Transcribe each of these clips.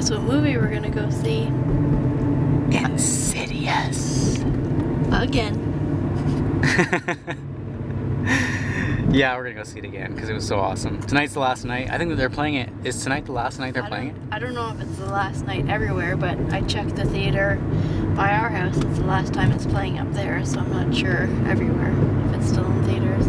guess what movie we're gonna go see? Insidious. Again. Yeah, we're gonna go see it again because it was so awesome. Tonight's the last night. I think that they're playing it. Is tonight the last night they're playing it? I don't know if it's the last night everywhere, but I checked the theater by our house. It's the last time it's playing up there, so I'm not sure everywhere if it's still in theaters.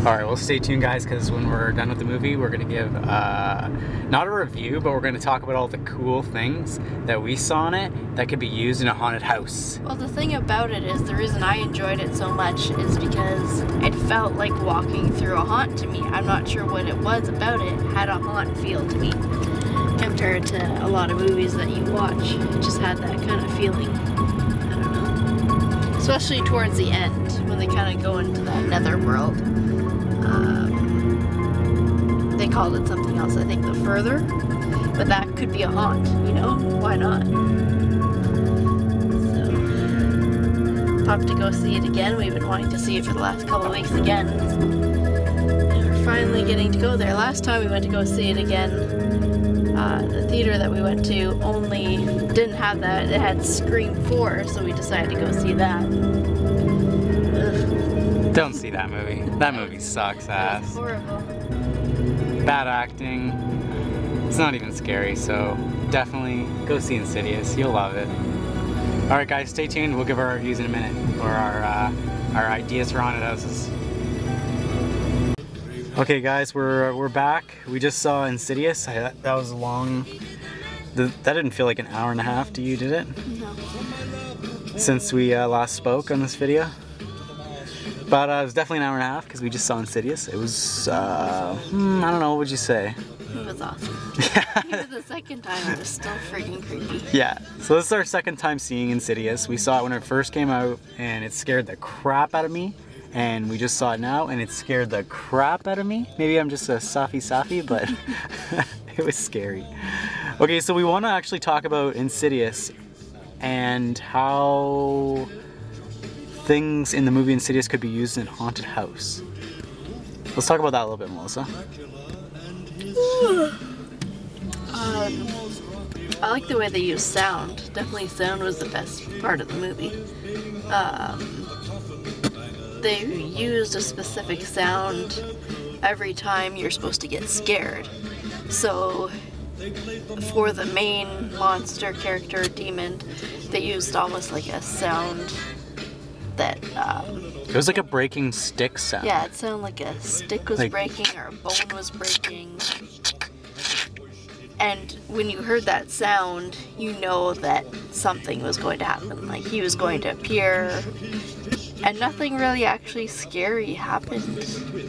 Alright, well stay tuned guys, because when we're done with the movie, we're going to give, not a review, but we're going to talk about all the cool things that we saw in it that could be used in a haunted house. Well, the thing about it is, the reason I enjoyed it so much is because it felt like walking through a haunt to me. I'm not sure what it was about it. It had a haunt feel to me, compared to a lot of movies that you watch. It just had that kind of feeling. I don't know. Especially towards the end, when they kind of go into that nether world. They called it something else, I think, the Further, but that could be a haunt, you know? Why not? So, pumped to go see it again. We've been wanting to see it for the last couple of weeks again, and we're finally getting to go there. Last time we went to go see it again, the theater that we went to only didn't have that. It had Scream 4, so we decided to go see that. Ugh. Don't see that movie. That movie sucks ass. It's horrible. Bad acting. It's not even scary, so definitely go see Insidious. You'll love it. Alright guys, stay tuned. We'll give our reviews in a minute, or our ideas for haunted houses. Okay guys, we're back. We just saw Insidious. That was long. That didn't feel like an hour and a half to you, did it? No. Since we last spoke on this video. But it was definitely an hour and a half because we just saw Insidious. It was, I don't know, what would you say? It was awesome. Yeah. Even the second time, it was still freaking creepy. Yeah, so this is our second time seeing Insidious. We saw it when it first came out and it scared the crap out of me. And we just saw it now and it scared the crap out of me. Maybe I'm just a Safi, but it was scary. Okay, so we want to actually talk about Insidious and how things in the movie Insidious could be used in a haunted house. Let's talk about that a little bit, Melissa. I like the way they use sound. Definitely sound was the best part of the movie. They used a specific sound every time you're supposed to get scared. So for the main monster character, demon, they used almost like a sound that it was like a breaking stick sound. Yeah, it sounded like a stick was breaking or a bone was breaking. And when you heard that sound, you know that something was going to happen. Like he was going to appear. And nothing really actually scary happened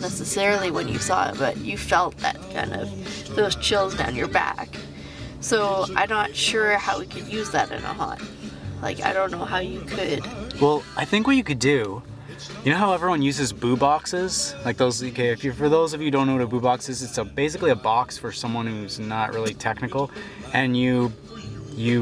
necessarily when you saw it, but you felt that kind of, those chills down your back. So I'm not sure how we could use that in a haunt. Like, I don't know how you could. Well, I think what you could do, you know how everyone uses boo boxes? Like those, okay, for those of you who don't know what a boo box is, it's basically a box for someone who's not really technical, and you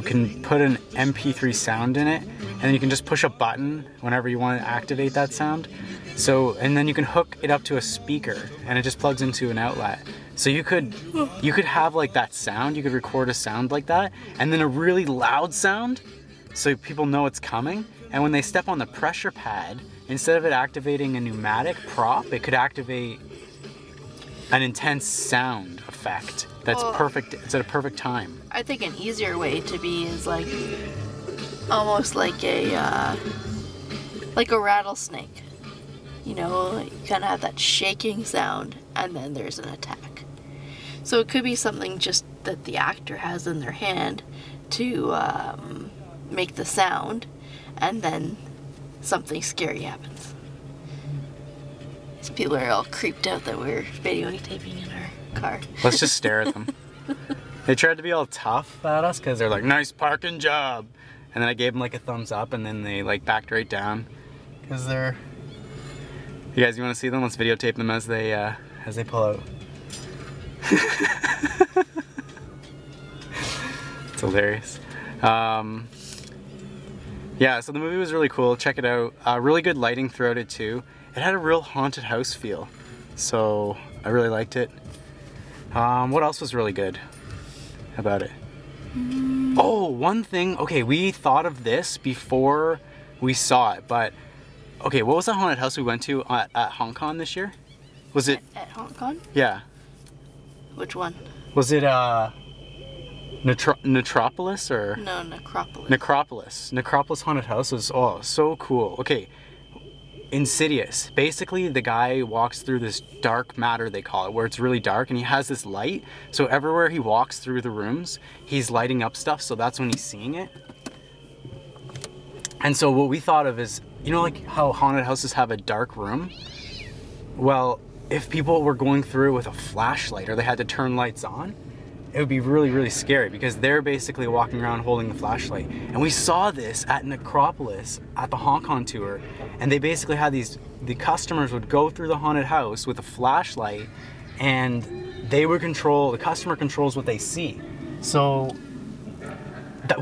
can put an MP3 sound in it, and then you can just push a button whenever you want to activate that sound. So, and then you can hook it up to a speaker, and it just plugs into an outlet. So you could have like that sound, you could record a sound like that, and then a really loud sound, so people know it's coming. And when they step on the pressure pad, instead of it activating a pneumatic prop, it could activate an intense sound effect that's perfect. It's at a perfect time. I think an easier way to be is like almost like a rattlesnake. You know, you kind of have that shaking sound, and then there's an attack. So it could be something just that the actor has in their hand to make the sound, and then something scary happens. These people are all creeped out that we're videotaping in our car. Let's just stare at them. They tried to be all tough at us because they're like, nice parking job. And then I gave them like a thumbs up, and then they like backed right down. Because they're... You guys, you want to see them? Let's videotape them as they pull out. It's hilarious. Yeah, so the movie was really cool. Check it out. Really good lighting throughout it too. It had a real haunted house feel, so I really liked it. What else was really good about it? Oh, one thing. Okay, we thought of this before we saw it, but okay, what was the haunted house we went to at Hong Kong this year? Was it At Hong Kong? Yeah. Which one? Was it Metropolis or No, Necropolis. Necropolis haunted house was so cool. Okay, Insidious. Basically, the guy walks through this dark matter, they call it, where it's really dark, and he has this light. So everywhere he walks through the rooms, he's lighting up stuff. So that's when he's seeing it. And so what we thought of is, you know, like how haunted houses have a dark room. Well, if people were going through with a flashlight or they had to turn lights on, it would be really, really scary because they're basically walking around holding the flashlight. And we saw this at Necropolis at the Hong Kong tour, and they basically had the customers would go through the haunted house with a flashlight, and the customer controls what they see. So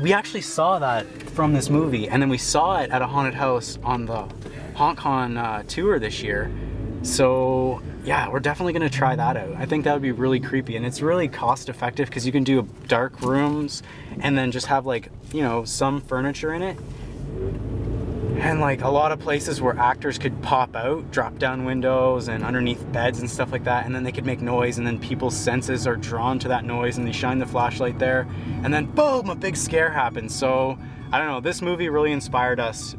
we actually saw that from this movie, and then we saw it at a haunted house on the Hong Kong tour this year. So yeah, we're definitely gonna try that out. I think that would be really creepy, and it's really cost effective because you can do dark rooms and then just have, like, you know, some furniture in it. And like a lot of places where actors could pop out, drop down windows and underneath beds and stuff like that, and then they could make noise, and then people's senses are drawn to that noise and they shine the flashlight there, and then boom, a big scare happens. So I don't know, this movie really inspired us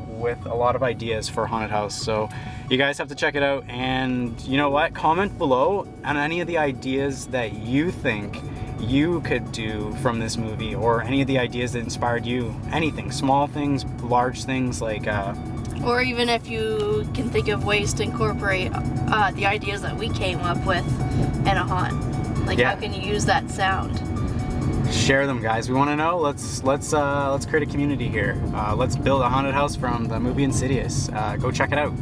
with a lot of ideas for haunted house. So you guys have to check it out, and you know what, comment below on any of the ideas that you think you could do from this movie, or any of the ideas that inspired you. Anything, small things, large things, like or even if you can think of ways to incorporate the ideas that we came up with in a haunt. Like, how can you use that sound? Share them, guys. We want to know. Let's create a community here. Let's build a haunted house from the movie Insidious. Go check it out.